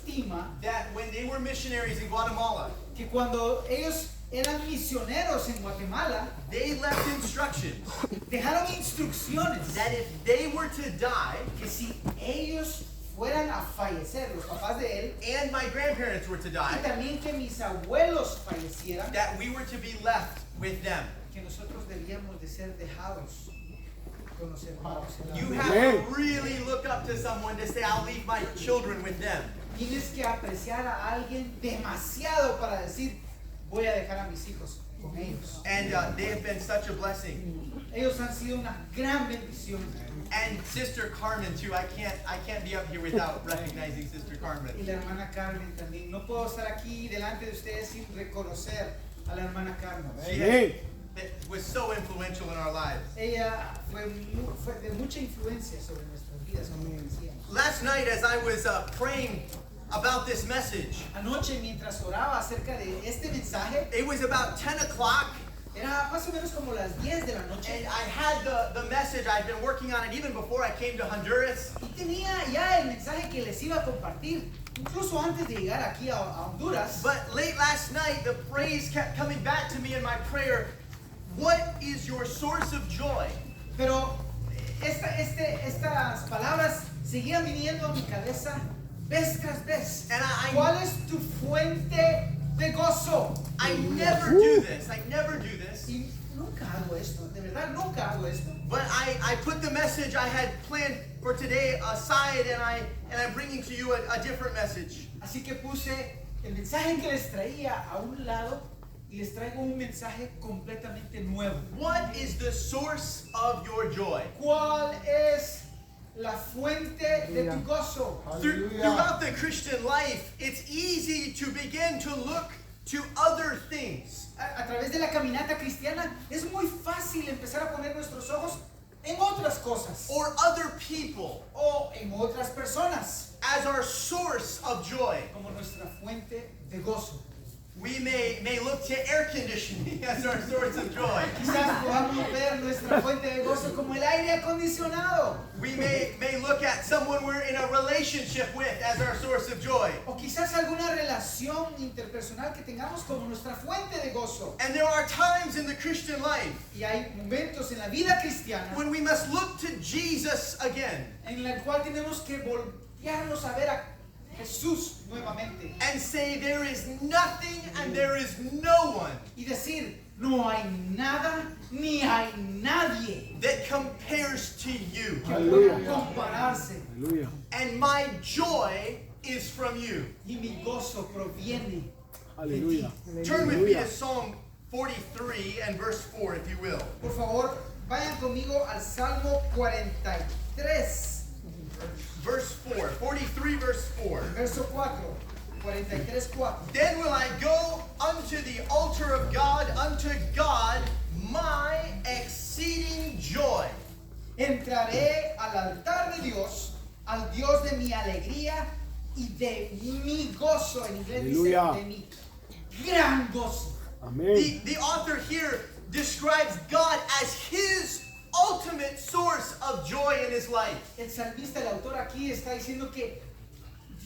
estima that when they were missionaries in Guatemala, que cuando ellos eran misioneros en Guatemala, they left instructions dejaron instrucciones that if they were to die que si ellos fueran a fallecer, los papás de él, and my grandparents were to y die, también que mis abuelos fallecieran, that we were to be left with them. que nosotros debíamos de ser dejados con los hermanos. You have to really look up to someone to say, I'll leave my children with them. Tienes que apreciar a alguien demasiado para decir, voy a dejar a mis hijos con ellos. And they have been such a blessing. Ellos han sido una gran bendición. And Sister Carmen too. I can't be up here without recognizing Sister Carmen. Y la hermana Carmen también. No puedo estar aquí delante de ustedes sin reconocer a la hermana Carmen. That was so influential in our lives. Ella fue de mucha influencia sobre nuestras vidas, como decíamos. Last night, as I was praying about this message, Anoche, mientras oraba acerca de este mensaje, it was about 10 o'clock, era más o menos como las 10 de la noche. and I had the message. I'd been working on it even before I came to Honduras. Y tenía ya el mensaje que les iba a compartir, incluso antes de llegar aquí a Honduras. But late last night, the phrase kept coming back to me in my prayer. What is your source of joy? Pero estas palabras seguían viniendo a mi cabeza vez tras vez. And ¿Cuál es tu fuente de gozo? I never do this. I never do this. Y nunca hago esto, de verdad nunca hago esto. But I put the message I had planned for today aside, and I'm bringing to you a different message. Así que puse el mensaje que les traía a un lado y les traigo un mensaje completamente nuevo. What is the source of your joy? ¿Cuál es la fuente de tu gozo? Throughout the Christian life, it's easy to begin to look to other things. A través de la caminata cristiana es muy fácil empezar a poner nuestros ojos en otras cosas Or other people o en otras personas as our source of joy. como nuestra fuente de gozo. We may look to air conditioning as our source of joy. Quizás podamos ver nuestra fuente de gozo como el aire acondicionado. We may look at someone we're in a relationship with as our source of joy. O quizás alguna relación interpersonal que tengamos como nuestra fuente de gozo. And there are times in the Christian life Y hay momentos en la vida cristiana when we must look to Jesus again en el cual tenemos que voltearnos a ver a Jesús nuevamente and say there is nothing and there is no one y decir, no hay nada ni hay nadie that compares to you. que pueda compararse. And my joy is from you. Y mi gozo proviene de ti. Aleluya. Turn with me to Psalm 43 and verse 4, if you will. Por favor, vayan conmigo al Salmo 43, Verse 4, 43 verse 4. verso 4. 43:4. Then will I go unto the altar of God, unto God my exceeding joy. Entraré al altar de Dios, al Dios de mi alegría y de mi gozo. En inglés dice Aleluya. de mi gran gozo. Amén. The author here describes God as his ultimate source of joy in his life. El salmista, el autor aquí está diciendo que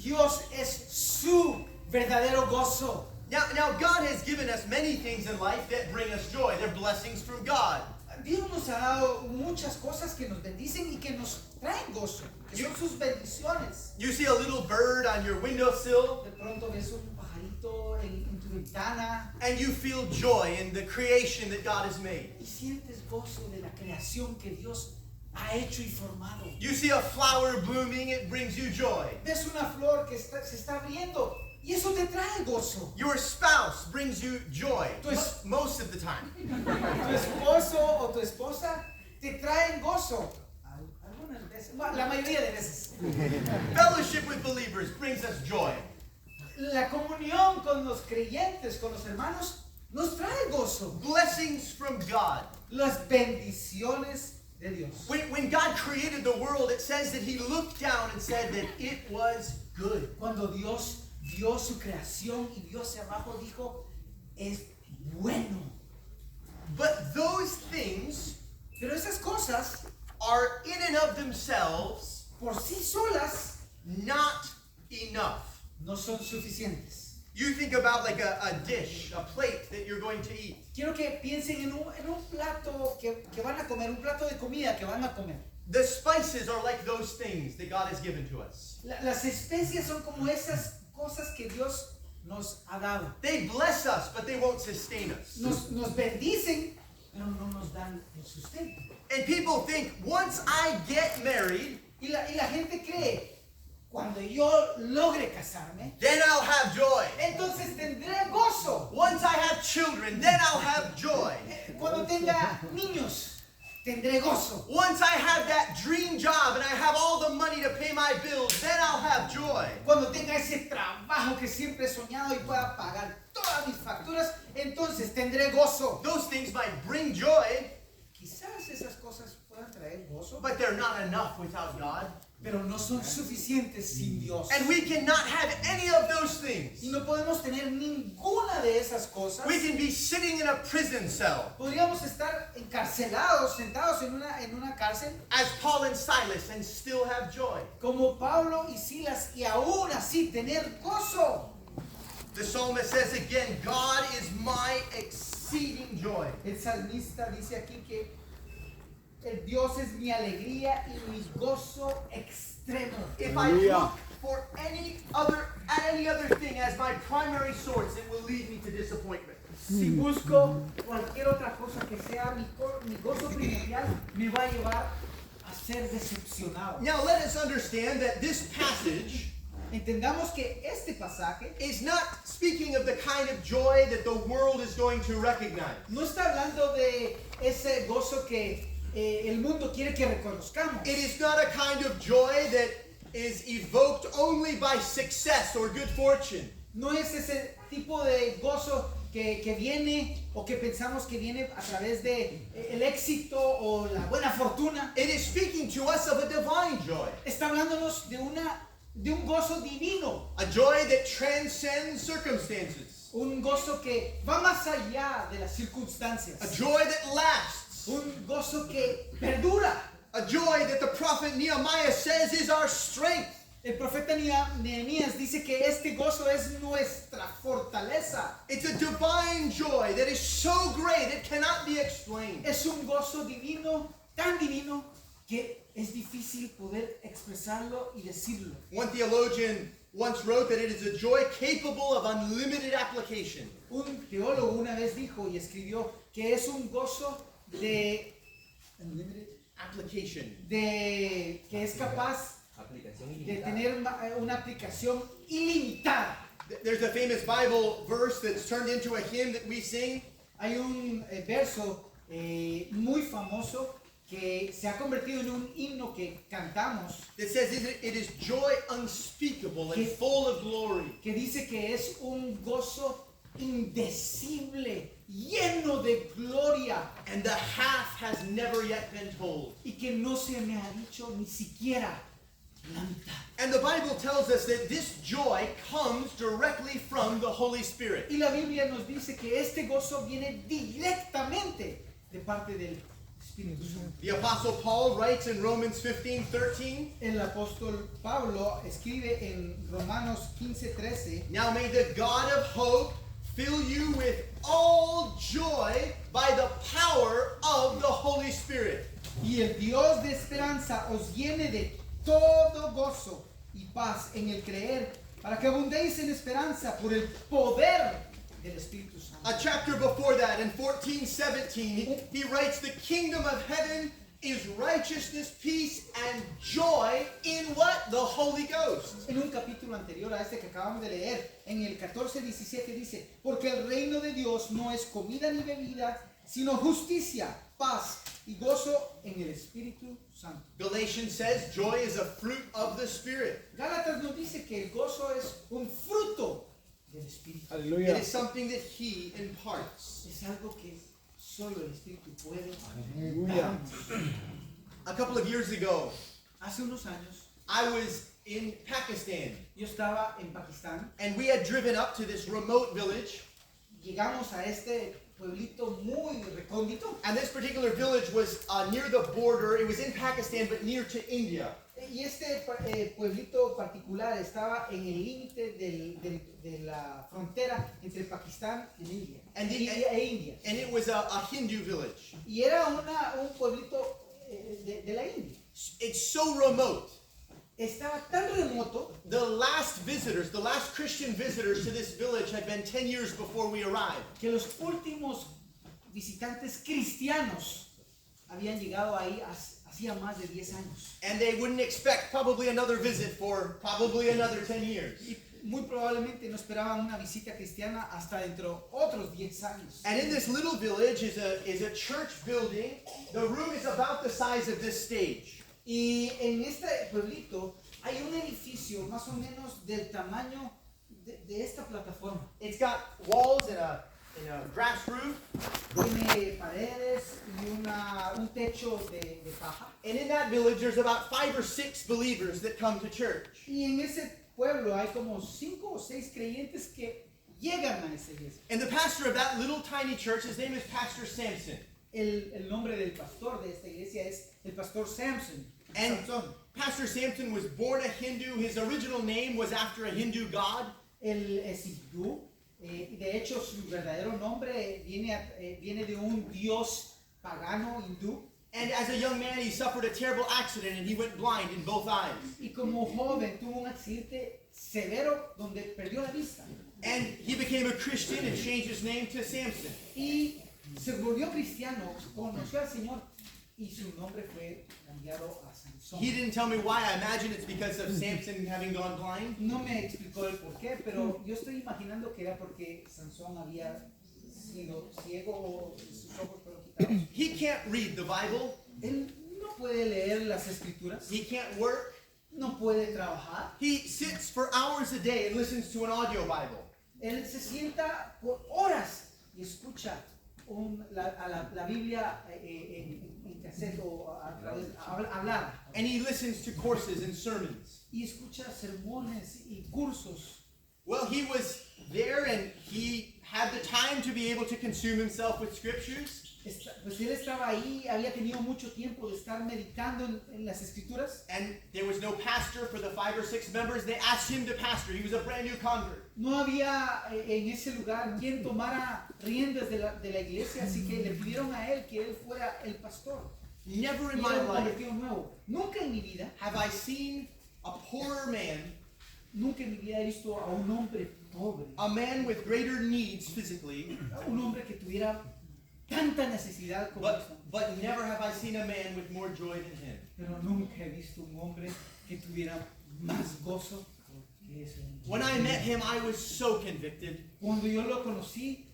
Dios es su verdadero gozo. Now God has given us many things in life that bring us joy. They're blessings from God. Dios nos ha dado muchas cosas que nos bendicen y que nos traen gozo, que son sus bendiciones. You see a little bird on your windowsill, De pronto ves un pajarito en tu ventana and you feel joy in the creation that God has made. y sientes gozo de la creación que Dios ha hecho y formado. You see a flower blooming, it brings you joy. Ves una flor que se está abriendo y eso te trae gozo. Your spouse brings you joy Pues- most of the time. Tu esposo o tu esposa te traen gozo. Algunas veces, bueno, la mayoría de veces. Fellowship with believers brings us joy. La comunión con los creyentes, con los hermanos, nos trae gozo. Blessings from God. Las bendiciones de Dios. When God created the world, it says that he looked down and said that it was good. Cuando Dios vio su creación y vio hacia abajo, dijo, es bueno. But those things Pero esas cosas, are in and of themselves por sí solas, not enough. no son suficientes. You think about like a dish, a plate that you're going to eat. Quiero que piensen en un plato que van a comer, un plato de comida que van a comer. The spices are like those things that God has given to us. Las especias son como esas cosas que Dios nos ha dado. They bless us, but they won't sustain us. Nos bendicen, pero no nos dan el sustento. And people think, once I get married, Y la gente cree, cuando yo logre casarme, then I'll have joy. entonces tendré gozo. Once I have children, then I'll have joy. Cuando tenga niños, tendré gozo. Once I have that dream job and I have all the money to pay my bills, then I'll have joy. Cuando tenga ese trabajo que siempre he soñado y pueda pagar todas mis facturas, entonces tendré gozo. Those things might bring joy, Quizás esas cosas puedan traer gozo, but they're not enough without God. pero no son suficientes sin Dios. And we cannot have any of those things. Y no podemos tener ninguna de esas cosas. We can be sitting in a prison cell Podríamos estar encarcelados, sentados en una cárcel, as Paul and Silas and still have joy. como Pablo y Silas, y aún así tener gozo. The psalmist says again, God is my exceeding joy. El salmista dice aquí que el Dios es mi alegría y mi gozo extremo. If I look for any other thing as my primary source, it will lead me to disappointment. Si busco cualquier otra cosa que sea mi gozo primordial, me va a llevar a ser decepcionado. Now let us understand that this passage Entendamos que este pasaje is not speaking of the kind of joy that the world is going to recognize. no está hablando de ese gozo que el mundo quiere que reconozcamos. It is not a kind of joy that is evoked only by success or good fortune. No es ese tipo de gozo que viene o que pensamos que viene a través de el éxito o la buena fortuna. It is speaking to us of a divine joy, Está hablándonos de un gozo divino, a joy that transcends circumstances, un gozo que va más allá de las circunstancias, a joy that lasts, un gozo que perdura. a joy that the prophet Nehemiah says is our strength. El profeta Nehemías dice que este gozo es nuestra fortaleza. It's a divine joy that is so great it cannot be explained. Es un gozo divino, tan divino, que es difícil poder expresarlo y decirlo. One theologian once wrote that it is a joy capable of unlimited application. Un teólogo una vez dijo y escribió que es un gozo de que es capaz de tener una aplicación ilimitada. There's a famous Bible verse that's turned into a hymn that we sing. Hay un verso muy famoso que se ha convertido en un himno que cantamos, That says it is joy unspeakable and full of glory. que dice que es un gozo indecible, lleno de gloria, And the half has never yet been told. y que no se me ha dicho ni siquiera la mitad. And the Bible tells us that this joy comes directly from the Holy Spirit. Y la Biblia nos dice que este gozo viene directamente de parte del Espíritu Santo. The Apostle Paul writes in Romans 15:13, El apóstol Pablo escribe en Romanos 15:13, now may the God of hope fill you with all joy by the power of the Holy Spirit. y el Dios de esperanza os llene de todo gozo y paz en el creer, para que abundéis en esperanza por el poder del Espíritu Santo. A chapter before that, in 14:17, he writes, the kingdom of heaven is righteousness, peace, and joy in what? The Holy Ghost. En un capítulo anterior a este que acabamos de leer, en el 14:17 dice, porque el reino de Dios no es comida ni bebida, sino justicia, paz y gozo en el Espíritu Santo. Galatians says joy is a fruit of the Spirit. Gálatas nos dice que el gozo es un fruto del Espíritu. It is something that he imparts. Es algo que solo el Espíritu puede Aleluya. darnos. A couple of years ago, Hace unos años, I was in Pakistan, yo estaba en Pakistán. and we had driven up to this remote village, Llegamos a este pueblito muy recóndito. and this particular village was near the border. It was in Pakistan, but near to India. Y este pueblito particular estaba en el límite de la frontera entre Pakistán y India. India. And it was a Hindu village. Y era un pueblito de la India. It's so remote. Estaba tan remoto The last Christian visitors to this village had been 10 years before we arrived. que los últimos visitantes cristianos habían llegado ahí hacía más de 10 años. And they wouldn't expect probably another visit for probably another 10 years. Y muy probablemente no esperaban una visita cristiana hasta dentro otros 10 años. And in this little village is a church building. The room is about the size of this stage. Y en este pueblito hay un edificio más o menos del tamaño de esta plataforma. It's got walls and a grass roof. Tiene paredes y un techo de paja. And in that village there's about 5 or 6 believers that come to church. Y en ese pueblo hay como 5 o 6 creyentes que llegan a esa iglesia. And the pastor of that little tiny church, his name is Pastor Samson. El nombre del pastor de esta iglesia es el pastor Samson. And Pastor Samson was born a Hindu. His original name was after a Hindu god. Él es hindú. De hecho, su verdadero nombre viene de un dios pagano hindú. And as a young man, he suffered a terrible accident and he went blind in both eyes. Y como joven tuvo un accidente severo donde perdió la vista. And he became a Christian and changed his name to Samson. Y se volvió cristiano, conoció al Señor y su nombre fue cambiado a Sansón. He didn't tell me why. I imagine it's because of Samson having gone blind. No me explicó el por qué, pero yo estoy imaginando que era porque Sansón había sido ciego o sus ojos fueron quitados. He can't read the Bible. Él no puede leer las escrituras, He can't work. no puede trabajar. He sits for hours a day and listens to an audio Bible. Él se sienta por horas y escucha la Biblia en cassette o a través hablar. And he listens to courses and sermons. Y escucha sermones y cursos. Well, he was there and he had the time to be able to consume himself with scriptures. Pues él estaba ahí, había tenido mucho tiempo de estar meditando en las escrituras. And there was no pastor for the 5 or 6 members. They asked him to pastor. He was a brand new convert. No había en ese lugar quien tomara riendas de la iglesia, así que le pidieron a él que él fuera el pastor. Never in Y my era un life convertido nuevo. Nunca en mi vida, have I seen a poorer man, nunca en mi vida he visto a un hombre pobre, a man with greater needs physically, a un hombre que tuviera tanta necesidad como eso. but never have I seen a man with more joy than him. Pero nunca he visto un hombre que tuviera más gozo que ese hombre. When I met him, I was so convicted. Cuando yo lo conocí,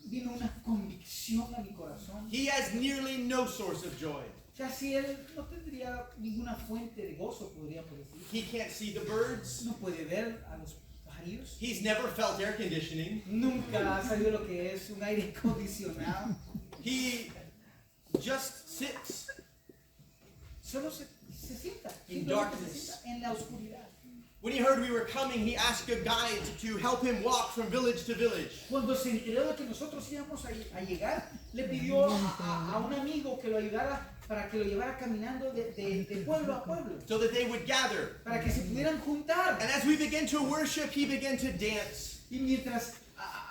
vino una convicción a mi corazón. He has nearly no source of joy. Casi él no tendría ninguna fuente de gozo, podríamos decir. He can't see the birds. No puede ver a los pajarillos. He's never felt air conditioning. Nunca ha sabido lo que es un aire acondicionado. He just sits. Solo se sienta. In Simplemente darkness. se sienta en la oscuridad. When he heard we were coming, he asked a guide to help him walk from village to village. Cuando se enteró de que nosotros íbamos a llegar, le pidió a un amigo que lo ayudara para que lo llevara caminando de pueblo a pueblo, So that they would gather. para que se pudieran juntar. And as we began to worship, he began to dance. Y mientras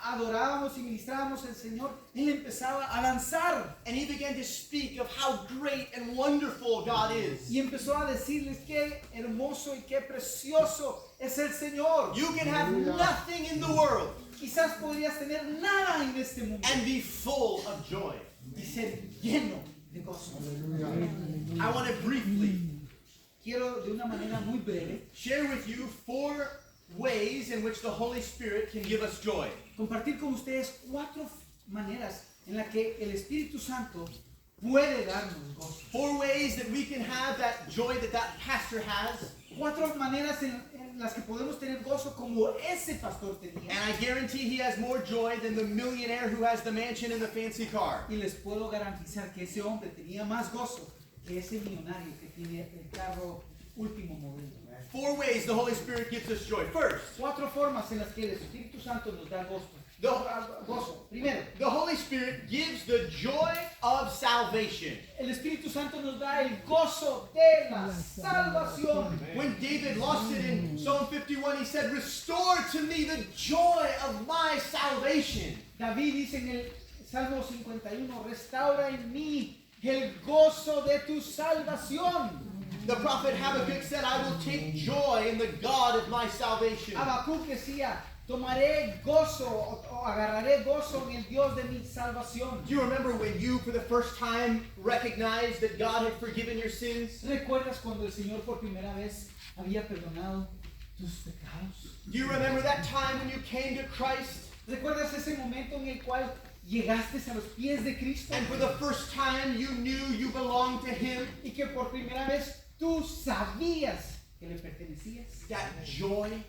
adorábamos y ministrábamos al Señor, él empezaba a danzar And he began to speak of how great and wonderful God is. y empezó a decirles qué hermoso y qué precioso es el Señor. You can have nothing in the world Quizás podrías tener nada en este mundo and be full of joy. y ser lleno de gozo. I want to briefly Quiero de una manera muy breve share with you 4 ways in which the Holy Spirit can give us joy. compartir con ustedes 4 maneras en las que el Espíritu Santo puede darnos gozo. 4 ways that we can have that joy that pastor has. 4 maneras en las que podemos tener gozo como ese pastor tenía. And I guarantee he has more joy than the millionaire who has the mansion and the fancy car. Y les puedo garantizar que ese hombre tenía más gozo que ese millonario que tiene el carro último modelo. 4 ways the Holy Spirit gives us joy. First, 4 formas en las que el Espíritu Santo nos da gozo. Gozo. Primero, the Holy Spirit gives the joy of salvation. el Espíritu Santo nos da el gozo de la salvación. When David lost it in Psalm 51, he said, "Restore to me the joy of my salvation." David dice en el Salmo 51, restaura en mí el gozo de tu salvación. The prophet Habakkuk said, "I will take joy in the God of my salvation." Habacuc decía, tomaré gozo o agarraré gozo en el Dios de mi salvación. Do you remember when you, for the first time, recognized that God had forgiven your sins? ¿Recuerdas cuando el Señor por primera vez había perdonado tus pecados? Do you remember that time when you came to Christ? ¿Recuerdas ese momento en el cual llegaste a los pies de Cristo? And for the first time you knew you belonged to Him? Y que por primera vez tú sabías que le pertenecías. That joy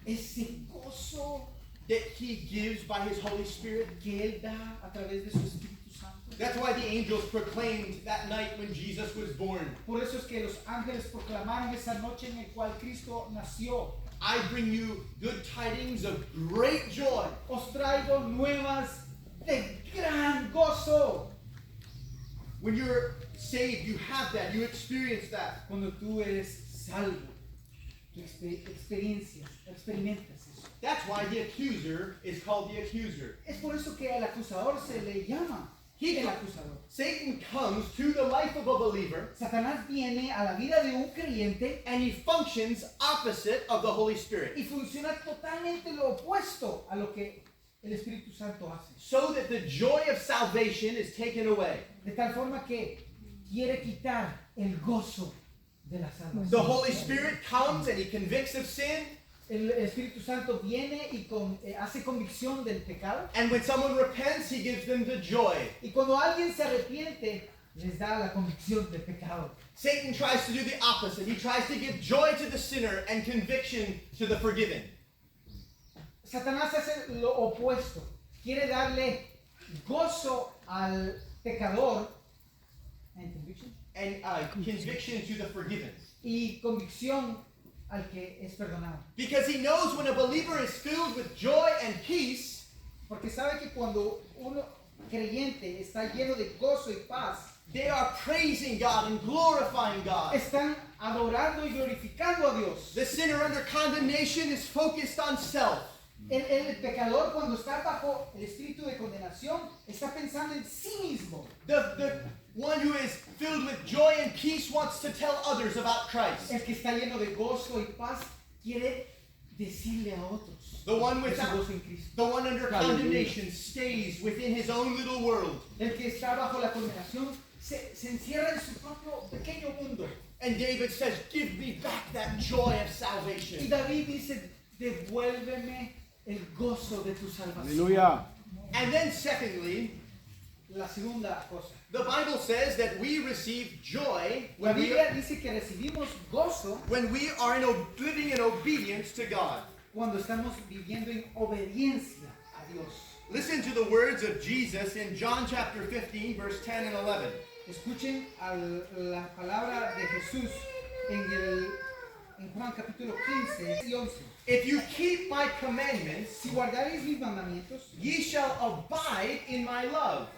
Ese gozo that He gives by His Holy Spirit. que Él da a través de su Espíritu Santo. That's why the angels proclaimed that night when Jesus was born, Por eso es que los ángeles proclamaron esa noche en la cual Cristo nació. "I bring you good tidings of great joy." Os traigo nuevas de gran gozo. When you're saved, you have that, you experience that. Cuando tú eres salvo, tú experimentas eso. That's why the accuser is called the accuser. Es por eso que al acusador se le llama el acusador. Satan comes to the life of a believer Satanás viene a la vida de un creyente and he functions opposite of the Holy Spirit, y funciona totalmente lo opuesto a lo que el Espíritu Santo hace. so that the joy of salvation is taken away. De tal forma que quiere quitar el gozo de la salvación. The Holy Spirit comes and he convicts of sin, El Espíritu Santo viene y hace convicción del pecado. and when someone repents, he gives them the joy. Y cuando alguien se arrepiente, les da la convicción del pecado. Satan tries to do the opposite. He tries to give joy to the sinner and conviction to the forgiven. Satanás hace lo opuesto. Quiere darle gozo al pecador and conviction, And conviction to the forgiven. y convicción al que es perdonado. Because he knows when a believer is filled with joy and peace, Porque sabe que cuando uno creyente está lleno de gozo y paz, they are praising God and glorifying God. están adorando y glorificando a Dios. The sinner under condemnation is focused on self. El pecador cuando está bajo el espíritu de condenación está pensando en sí mismo. The one who is filled with joy and peace wants to tell others about Christ. El que está lleno de gozo y paz quiere decirle a otros The one de su without, gozo en Cristo. the one under condemnation stays within his own little world. El que está bajo la condenación se encierra en su propio pequeño mundo. And David says, "Give me back that joy of Y salvation." David dice, devuélveme el gozo de tu salvación. Aleluya. And then secondly, La segunda cosa. the Bible says that we receive joy La when we Biblia dice que recibimos gozo are living in obedience to God. cuando estamos viviendo en obediencia a Dios. Listen to the words of Jesus in John chapter 15, verse 10 and 11. Escuchen la palabra de Jesús en Juan capítulo 15 y 11. "If you keep my commandments, Si guardaréis mis mandamientos, ye shall abide in my love,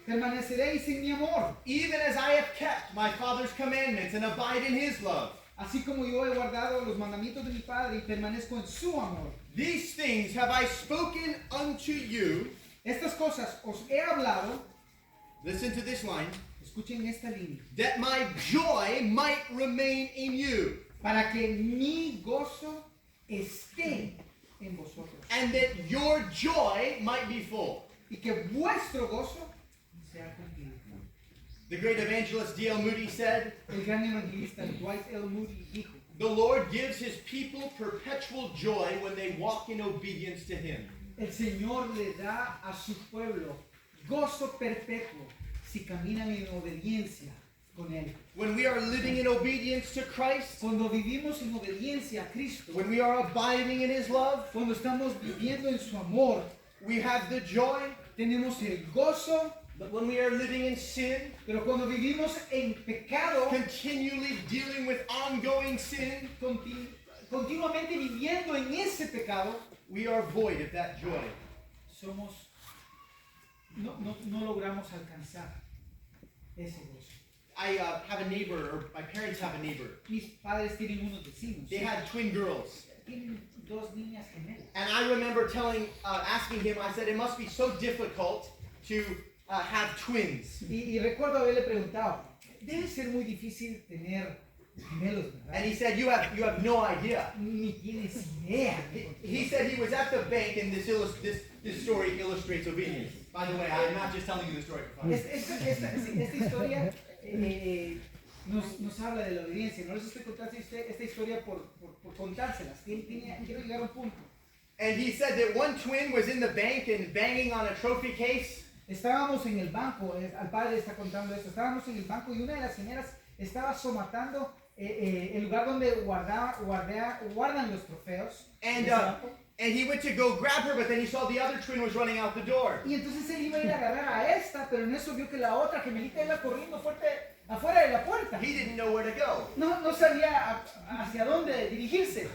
permaneceréis en mi amor, even as I have kept my Father's commandments and abide in his love. así como yo he guardado los mandamientos de mi Padre y permanezco en su amor. These things have I spoken unto you." Estas cosas os he hablado, Listen to this line. escuchen esta línea, "That my joy might remain in you, para que mi gozo esté en vosotros and that your joy might be full." y que vuestro gozo sea cumplido. The great evangelist D.L. Moody said, El gran evangelista Dwight L. Moody dijo, "The Lord gives his people perpetual joy when they walk in obedience to him." el Señor le da a su pueblo gozo perpetuo si caminan en obediencia con Él. When we are living in obedience to Christ, Cuando vivimos en obediencia a Cristo, when we are abiding in his love, cuando estamos viviendo en su amor, we have the joy. tenemos el gozo, But when we are living in sin, pero cuando vivimos en pecado, continually dealing with ongoing sin, continuamente viviendo en ese pecado, we are void of that joy. no logramos alcanzar ese gozo. I have a neighbor, or my parents have a neighbor. Mis padres tienen unos vecinos. They had twin girls. Tienen dos niñas gemelas. And I remember asking him, I said, it must be so difficult to have twins. Y recuerdo haberle preguntado, debe ser muy difícil tener gemelos, And ¿verdad? he said, you have no idea. Ni tienes idea. He said he was at the bank, and this story illustrates obedience. By the way, I'm not just telling you the story for fun. Esta historia nos habla de la obediencia. No les estoy contando esta historia por contárselas. Quiero llegar a un punto. And he said that one twin was in the bank and banging on a trophy case. Estábamos en el banco, al padre está contando esto, estábamos en el banco y una de las señoras estaba somatando el lugar donde guardan los trofeos. And he went to go grab her, but then he saw the other twin was running out the door. Y entonces él iba a ir a agarrar a esta, pero en eso vio que la otra gemelita iba corriendo fuerte afuera de la puerta. He didn't know where to go. No sabía hacia dónde dirigirse.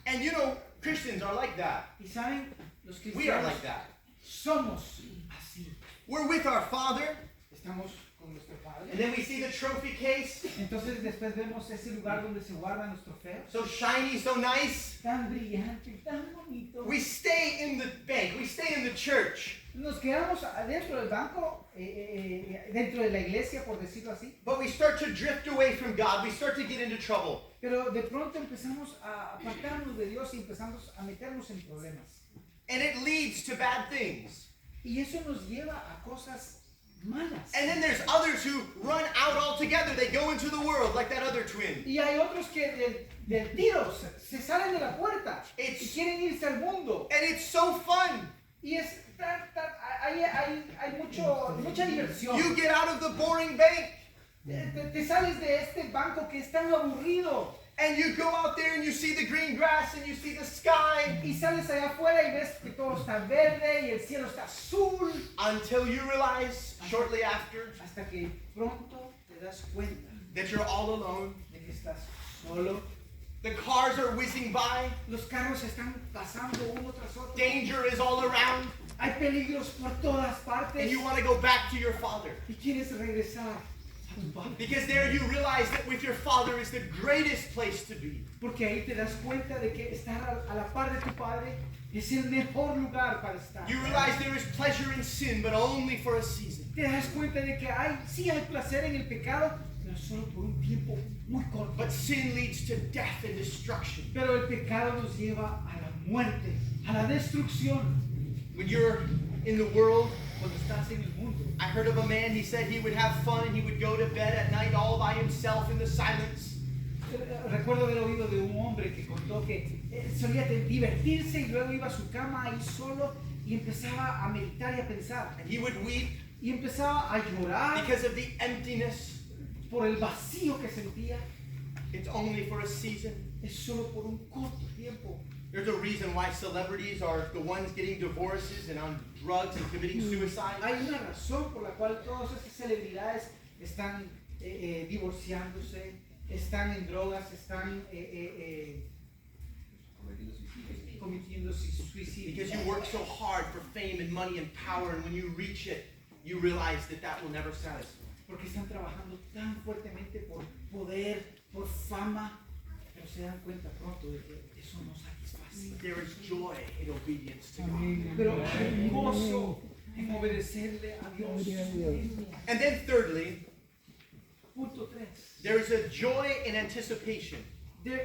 And you know, Christians are like that. Y saben, los We are cristianos like that. somos así. We're with our Father, Estamos con nuestro Padre. and then we see the trophy case, Entonces después vemos ese lugar donde se guardan los trofeos. so shiny, so nice. Tan brillante, tan bonito. We stay in the bank, we stay in the church, Nos quedamos adentro del banco, dentro de la iglesia, por decirlo así. but we start to drift away from God. We start to get into trouble. Pero de pronto empezamos a apartarnos de Dios y empezamos a meternos en problemas. And it leads to bad things. Y eso nos lleva a cosas malas. And then there's others who run out altogether. They go into the world like that other twin. Y hay otros que del tiro se salen de la puerta y It's- quieren irse al mundo. And it's so fun. Y es hay mucha diversión. You get out of the boring bank Te sales de este banco que es tan aburrido and you go out there and you see the green grass and you see the sky y sales allá afuera y ves que todo está verde y el cielo está azul until you realize shortly after hasta que pronto te das cuenta that you're all alone. de que estás solo. The cars are whizzing by. Los carros están pasando uno tras otro. Danger is all around. Hay peligros por todas partes And you want to go back to your Father. y quieres regresar a tu padre. Because there you realize that with your Father is the greatest place to be. Porque ahí te das cuenta de que estar a la par de tu padre es el mejor lugar para estar. You realize there is pleasure in sin, but only for a season. Te das cuenta de que sí hay placer en el pecado, pero solo por un tiempo muy corto. But sin leads to death and destruction. Pero el pecado nos lleva a la muerte, a la destrucción. When you're in the world, Cuando estás en el mundo. I heard of a man, he said he would have fun and he would go to bed at night all by himself in the silence. Recuerdo haber oído de un hombre que contó que solía divertirse y luego iba a su cama ahí solo y empezaba a meditar y a pensar. And he would weep Y empezaba a llorar because of the emptiness. por el vacío que sentía. It's only for a season. Es solo por un corto tiempo. There's a reason why celebrities are the ones getting divorces and on drugs and committing suicide. Hay una razón por la cual todas estas celebridades están divorciándose, están en drogas, están cometiendo suicidio. Because you work so hard for fame and money and power, and when you reach it, you realize that that will never satisfy. Porque están trabajando tan fuertemente por poder, por fama, pero se dan cuenta pronto de que eso no satisface. There is joy in obedience to God. Pero hay gozo en obedecerle a Dios. And then thirdly, Punto 3. there is a joy in anticipation.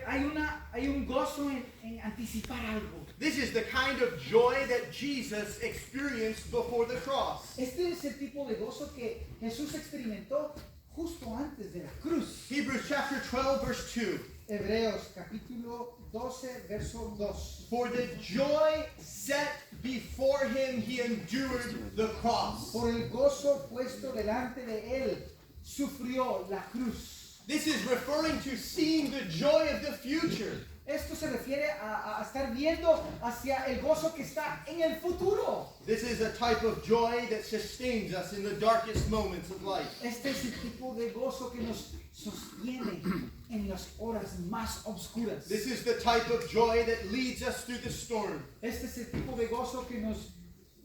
Hay un gozo en anticipar algo. This is the kind of joy that Jesus experienced before the cross. Este es el tipo de gozo que Jesús experimentó justo antes de la cruz. Hebrews chapter 12, verse 2. Hebreos capítulo 12, verso 2. For the joy set before him, he endured the cross. Por el gozo puesto delante de él, sufrió la cruz. This is referring to seeing the joy of the future. Esto se refiere a estar viendo hacia el gozo que está en el futuro. This is a type of joy that sustains us in the darkest moments of life. Este es el tipo de gozo que nos sostiene en las horas más oscuras. This is the type of joy that leads us through the storm. Este es el tipo de gozo que nos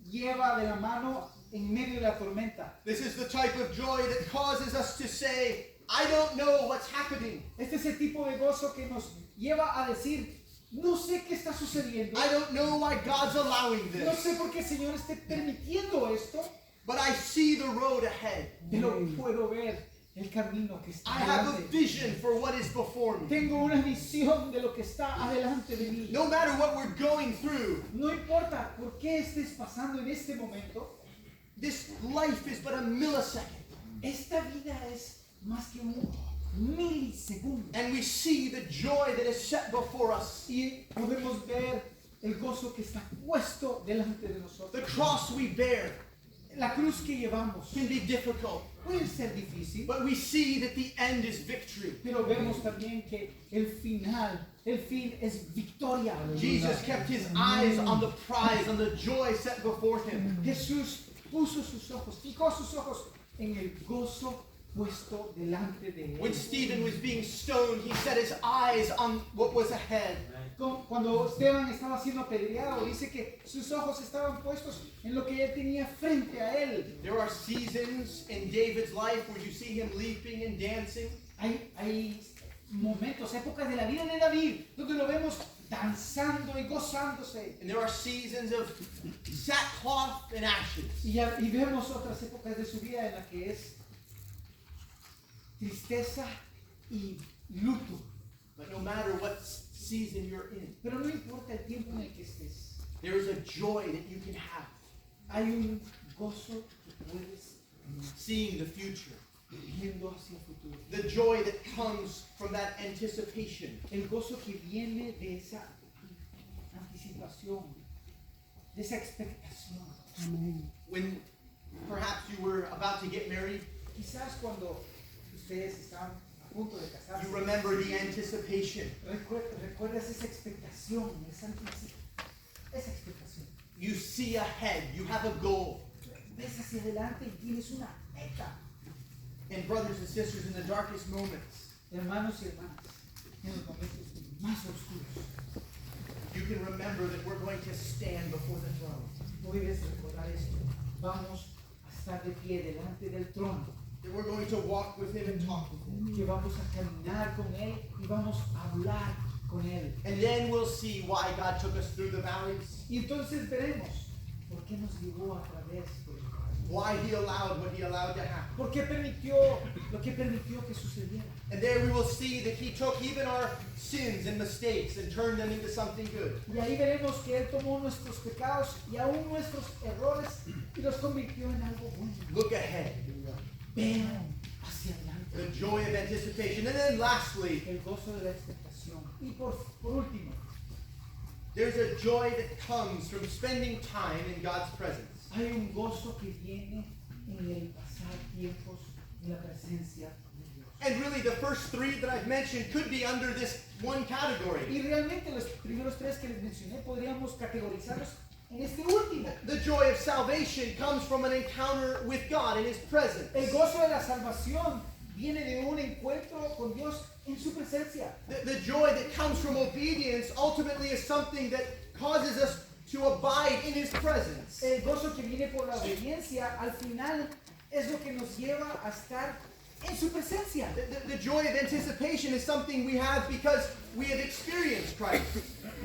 lleva de la mano en medio de la tormenta. This is the type of joy that causes us to say, I don't know what's happening. Este es el tipo de gozo que nos lleva a decir, no sé qué está sucediendo. I don't know why God's allowing No this. sé por qué el Señor esté permitiendo esto, But I see the road ahead. pero puedo ver el camino que está I have a adelante. vision for what is before me. Tengo una visión de lo que está adelante de mí. No matter what we're going through, No importa por qué estés pasando en este momento, this life is but a millisecond. esta vida es más que un milisegundo. And we see the joy that is set before us. Y podemos ver el gozo que está puesto delante de The nosotros. cross we bear La cruz que llevamos can be difficult, puede ser difícil, but we see that the end is victory. pero vemos también que el fin es victoria. Jesus kept his eyes on the prize, on the joy set before him. Jesús puso sus ojos, fijó sus ojos en el gozo puesto delante de When él. Stephen was being stoned, he set his eyes on what was ahead. Cuando Esteban estaba siendo apedreado, dice que sus ojos estaban puestos en lo que él tenía frente a él. There are seasons in David's life where you see him leaping and dancing. Hay momentos, épocas de la vida de David, donde lo vemos danzando y gozándose. And there are seasons of sackcloth and ashes. Y vemos otras épocas de su vida en la que es tristeza y luto. But no matter what season you're in, Pero no importa el tiempo en el que estés, there is a joy that you can have, hay un gozo que puedes seeing the future. viendo hacia el futuro. The joy that comes from that anticipation. El gozo que viene de esa anticipación, de esa expectación. When perhaps you were about to get married, Quizás cuando ustedes estaban a punto de casarse, you remember the anticipation. recuerdas esa expectación, esa expectación. You see ahead, you have a goal. Ves hacia adelante y tienes una meta. And brothers and sisters, in the darkest moments, Hermanos y hermanas, en los momentos más oscuros, you can remember that we're going to stand before the throne. puedes recordar esto. Vamos a estar de pie delante del trono, That we're going to walk with him and talk with him. que vamos a caminar con Él y vamos a hablar con Él. And then we'll see why God took us through the valleys, Y entonces veremos por qué nos llevó a través de los valles. why he allowed what he allowed to happen. ¿Por qué permitió lo que permitió que sucediera? And there we will see that he took even our sins and mistakes and turned them into something good. Y ahí veremos que Él tomó nuestros pecados y aún nuestros errores y los convirtió en algo bueno. Look ahead. Vean hacia adelante. The joy of anticipation. And then lastly, El gozo de la expectación. Y por último, there's a joy that comes from spending time in God's presence. hay un gozo que viene en el pasar tiempos en la presencia de Dios. And really, the first three that I've mentioned could be under this one category. Y realmente los primeros tres que les mencioné podríamos categorizarlos en este último. The joy of salvation comes from an encounter with God in his presence. El gozo de la salvación viene de un encuentro con Dios en su presencia. The joy that comes from obedience ultimately is something that causes us to abide in his presence. El gozo que viene por la obediencia al final es lo que nos lleva a estar en su presencia. The joy of anticipation is something we have because we have experienced Christ.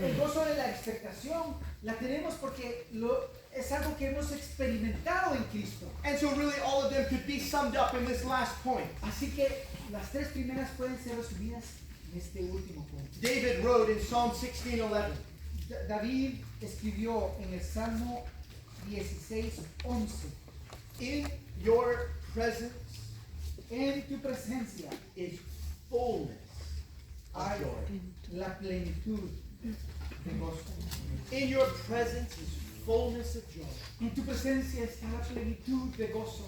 El gozo de la expectación la tenemos porque es algo que hemos experimentado en Cristo. And so really all of them could be summed up in this last point. Así que las tres primeras pueden ser resumidas en este último punto. David wrote in Psalm 16:11, David escribió en el Salmo 16:11, in your presence en tu presencia is fullness of hay joy. la plenitud de gozo. In your presence is fullness of joy. En tu presencia está la plenitud de gozo.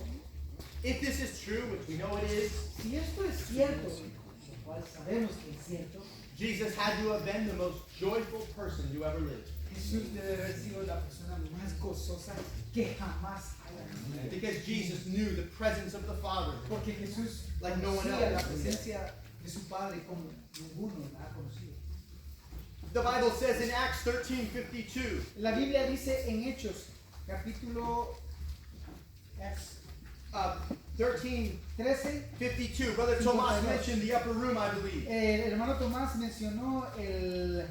If this is true, which we know it is, Si esto es cierto, lo cual sabemos que es cierto, Jesus had to have been the most joyful person who ever lived. Jesús debe haber sido la persona más gozosa que jamás haya vivido. Because Jesus knew the presence of the Father Porque Jesús like no one conocía la else. presencia de su Padre como ninguno ha conocido. The Bible says in Acts 13:52, La Biblia dice en Hechos, capítulo 13, 13:52. Brother Tomas mentioned the upper room, I believe. el hermano Tomás mencionó el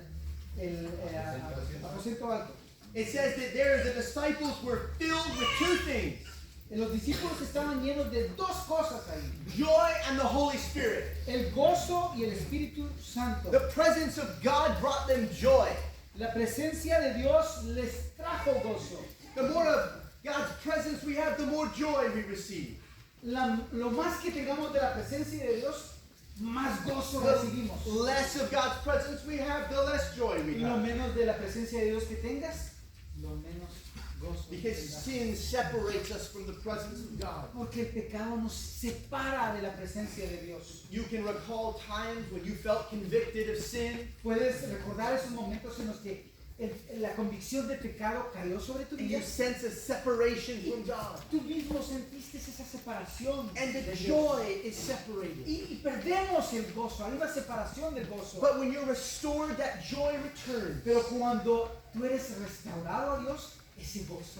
aposento alto. It says that there the disciples were filled with two things: Los discípulos estaban llenos de dos cosas ahí: joy and the Holy Spirit. el gozo y el Espíritu Santo. The presence of God brought them joy. La presencia de Dios les trajo gozo. The more of God's presence we have, the more joy we receive. Lo más que tengamos de la presencia de Dios, más gozo The recibimos. less of God's presence we have, the less joy we Y lo have. menos de la presencia de Dios que tengas, lo menos gozo Because tendrás. sin separates us from the presence of God. Porque el pecado nos separa de la presencia de Dios. You can recall times when you felt convicted of sin Puedes recordar esos momentos en los que la convicción de pecado cayó sobre tu and vida. you sense a separation from God. Tú mismo sentiste esa separación. And de the Dios. joy is separated. Y perdemos el gozo. Hay una separación del gozo. But when you're restored, that joy returns. Pero cuando tú eres restaurado a Dios, ese gozo.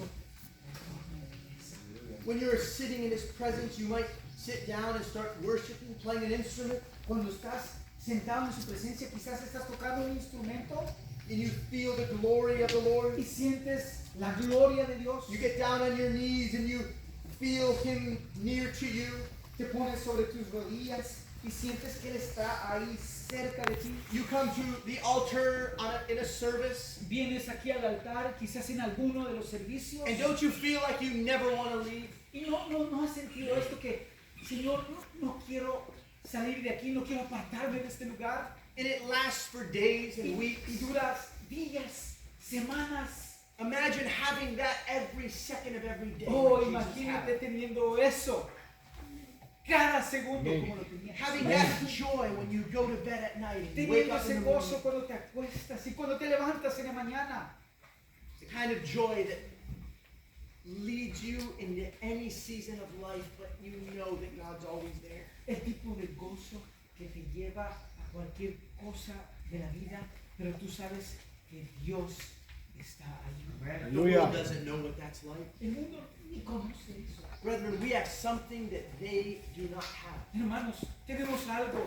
When you're sitting in His presence, you might sit down and start worshiping, playing an instrument, Cuando estás sentado en su presencia, quizás estás tocando un instrumento and you feel the glory of the Lord. y sientes la gloria de Dios. You get down on your knees and you feel Him near to you. Te pones sobre tus rodillas y sientes que Él está ahí cerca de ti. You come to the altar in a service, Vienes aquí al altar, quizás en alguno de los servicios. and don't you feel like you never want to leave? Y no has sentido esto que, Señor, no quiero salir de aquí, no quiero apartarme de este lugar. And it lasts for days Y and weeks. duras días, semanas. Imagine having that every second of every day. Oh, like Jesus had. imagínate teniendo eso cada segundo como lo tenías. Having that joy when you go to bed at night and you wake Teniendo up in ese the morning. gozo cuando te acuestas y cuando te levantas en la mañana. The kind of joy that leads you into any season of life, but you know that God's always there. El tipo de gozo que te lleva a cualquier cosa de la vida, pero tú sabes que Dios está ahí. The world doesn't know what that's like. El mundo ni conoce eso. Brethren, we have something that they do not have. Hermanos, tenemos algo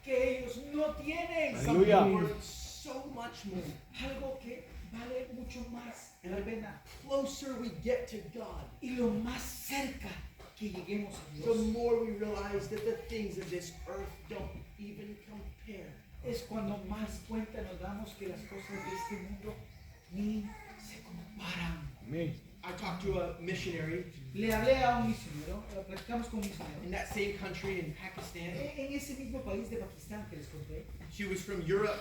que ellos no tienen. Something worth so much more. Algo que vale mucho más la pena. Closer we get to God, Y lo más cerca que lleguemos a the Dios more we realize that the things of this earth don't even compare. es cuando más cuenta nos damos que las cosas de este mundo ni se comparan. I talked to a missionary Le hablé a un misionero, platicamos con un misionero. in that same country in Pakistan. En ese mismo país de Pakistán que les conté, She was from Europe.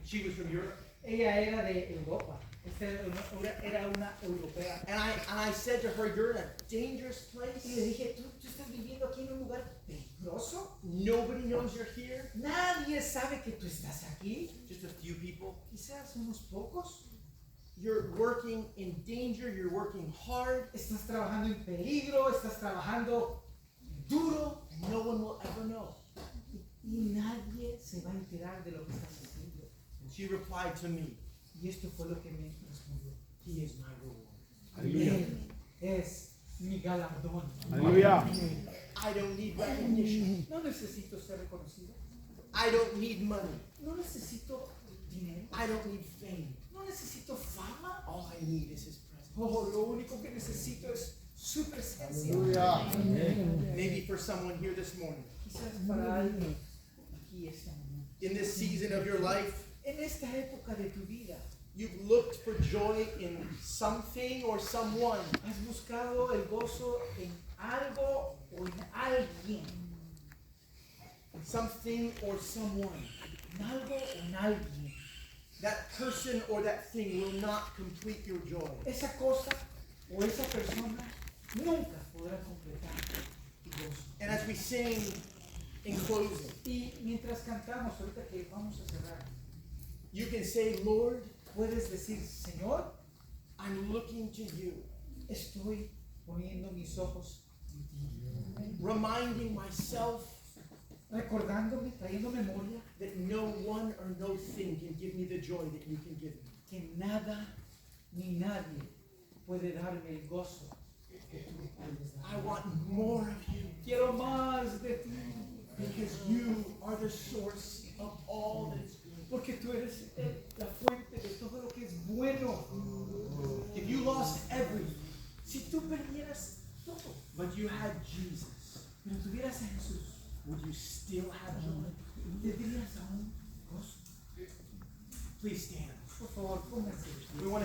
She was from Europe. ella era de Europa. Era una europea. And I said to her, "You're in a dangerous place. Y le dije, ¿tú estás viviendo aquí en un lugar peligroso? Nobody knows you're here. Nadie sabe que tú estás aquí. Just a few people. Quizás unos pocos. You're working in danger. You're working hard. Estás trabajando en peligro, estás trabajando duro. No one will ever know." Y nadie se va a enterar de lo que estás haciendo. And she replied to me, Y esto fue lo que me respondió. "He is my reward. Él es mi galardón. I don't need recognition. No necesito ser reconocido. I don't need money. No necesito dinero. I don't need fame. No necesito fama. All I need is His presence." Oh, lo único que necesito es su presencia. Maybe for someone here this morning, Quizás para alguien aquí esta mañana. in this season of your life, En esta época de tu vida, you've looked for joy in something or someone. has buscado el gozo en algo o en alguien. Something or someone. En algo o en alguien. That person or that thing will not complete your joy. Esa cosa o esa persona nunca podrá completar tu gozo. And as we sing in closing, Y mientras cantamos, ahorita que vamos a cerrar, you can say, "Lord, puedes decir, Señor, I'm looking to you, estoy poniendo mis ojos en ti. reminding myself recordándome, trayendo memoria that no one or no thing can give me the joy that you can give me. que nada ni nadie puede darme el gozo que tú me puedes dar. I want more of you Quiero más de ti, because you are the source of all that is good. porque tú eres la fuente de todo lo que es bueno. If you lost everything, Si tú perdieras todo, but you had Jesus, pero tuvieras a Jesús, would you still have joy? ¿tendrías aún gozo? Please stand. Por favor, pónganse. We want to